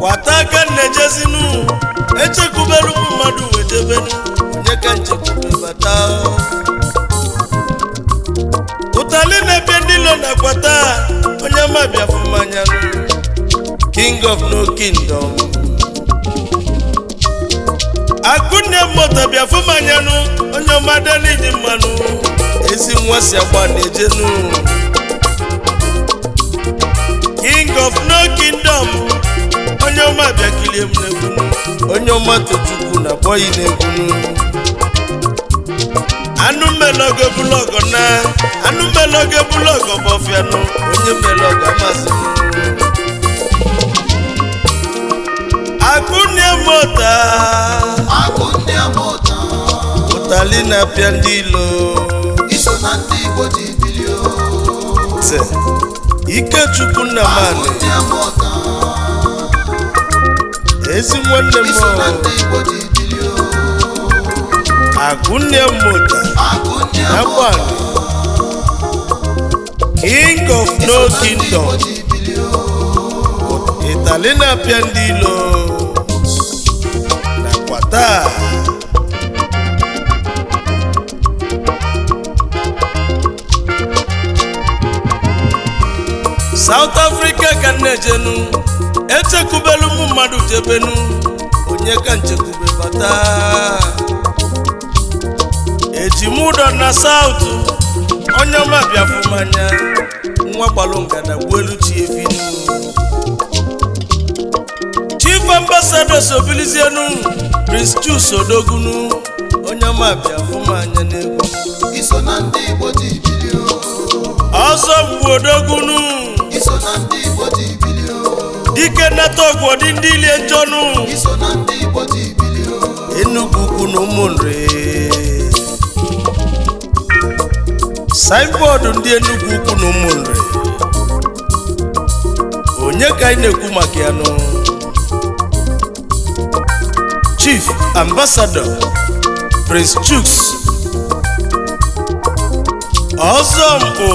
Kwataka nejezinu echekubelu mmadụ wejebenu onye ka nchekwube bata ụtali na-ebe ndị lo na kwata onye mabịa fụmanyanu king of no kingdom akunne moto bịa fụmanyanu onye ọmadani dị mmanụ ezi nwa si agba na-ejenu king of no kingdom onye ọma bịa kilie m n'egwunu Onyeoma Tochukwu na boyi n'egwunu anu melogo bulogo na anu melogo bulogo bofianu onye melogo amazi akunne mota utali na pia ndilo iso na ndị Igbo ji bilio se ike Chukwu na mane ezi nwanne m akunne mota nakwana king of no kingdom italina pia ndilo nakwata South Africa ka nejenu echekubelu mmadụ jebenu onye ka nchekwube bata ejimudo na South Onyeoma bịa fụmanya nwa gbalụ ngada gbuelu chi efinu Chief Ambassador sobilizienu Prince Chus Odogunu Onyeoma bịa fụmanya n'egwu iso na ndị Igbo ji bilio ọzọ mgbu Odogunu iso na ndị Igbo ji bilio dike natogwo dị ndị ile njọnụ iso na ndị Igbo ji bilio Enugu ukwu na Ụmụnri signboard ndị Enugu ukwu na Ụmụnri onye ka anyị na-ekwu maka ya nụ Chief Ambassador Prince Chus Ọzọmpụ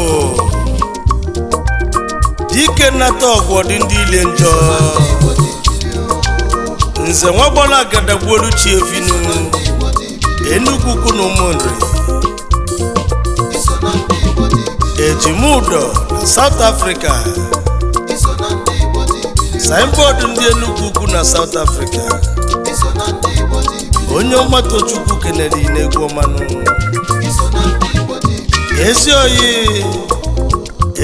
dike nnata ọgwụ dị ndị ile njọ nze nwagbala agadagbuolu chi efinu Enugu ukwu na Ụmụnri ejimudo na South Africa signboard ndị Enugu ukwu na South Africa Onyeoma Tochukwu kenere n'egwu ọmanụ ezi oyi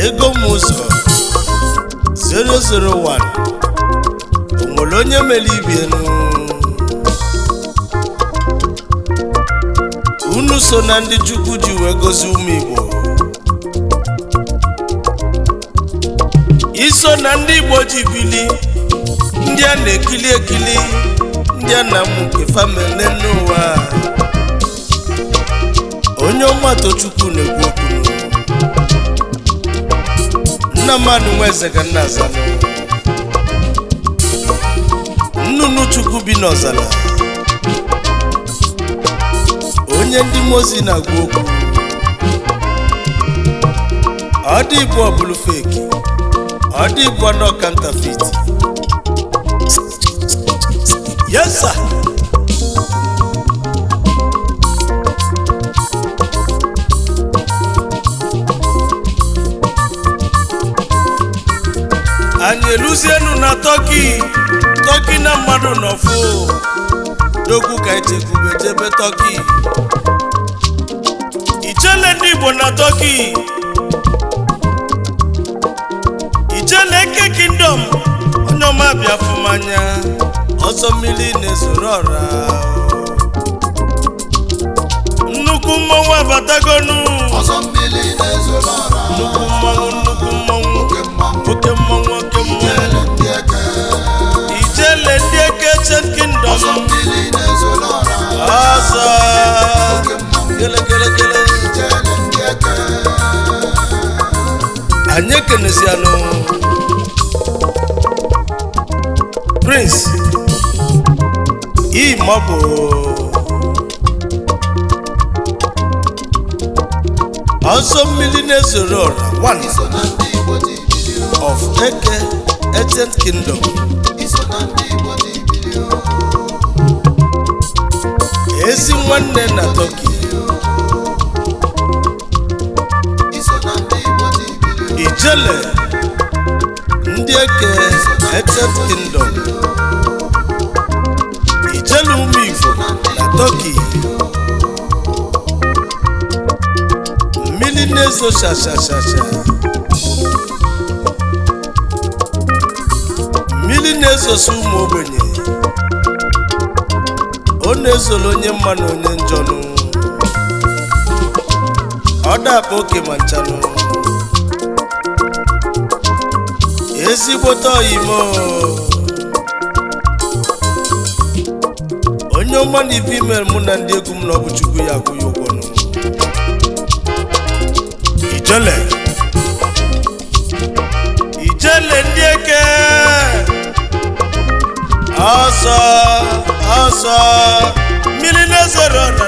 ego m ụzọ 001 onwere onye mere ibienu unu so na ndị Chukwu ji wee gozi ụmụ Igbo iso na ndị Igbo ji bili ndị a na-ekili ekili ndị a na-amụ nke famili n'ụwa Onyeoma Tochukwu na-ekwu okwu nna mmadụ nweze ka nna azanụ nnụnụ Chukwu bi n'ọzala onye ndị mozi na-agwa okwu ọ dị Igbo ọbụlụ feki ọ dị Igbo nọ counterfeit yes sir anyị eluzienu na Turkey na mmadụ nọfụ dokwu ka echekwube jebe Turkey ichele ndị Igbo na Turkey ichele eke kingdom Onyeoma bịa fụmanya ọsọ mmiri na-ezoro ọra nnukwu mmọnwụ abatagonu ọsọ mmiri na-ezoro ọra nnukwu mmọnwụ oke mmọnwụ ijele ndị eke Ancient Kingdom ọsọ mmiri na-ezoro ọra ọsọ gele ijele ndị eke anyị ekenesianụ Prince Imọbụ ọsọ mmiri na-ezoro ọra one iso na ndị Igbo ji bilio of Eke Ancient Kingdom iso na ndị nwanne na Turkey iso na ndị Igbo ji bili ijele ndị eke except kingdom ijele ụmụ Igbo na Turkey mmiri na-ezo shashashasha mmiri na-ezosi ụmụ ogbenye ọ na-ezolo onye mma na onye njọnụ ọ dakpa oke ma nchanụ ezigbote oyimo onye ọma na ife imere mụ na ndị egwu m na ọ bụ Chukwu ya agụ ya ụgwọ nụ ijele ndị eke ọsọ mmiri na-ezoro ọra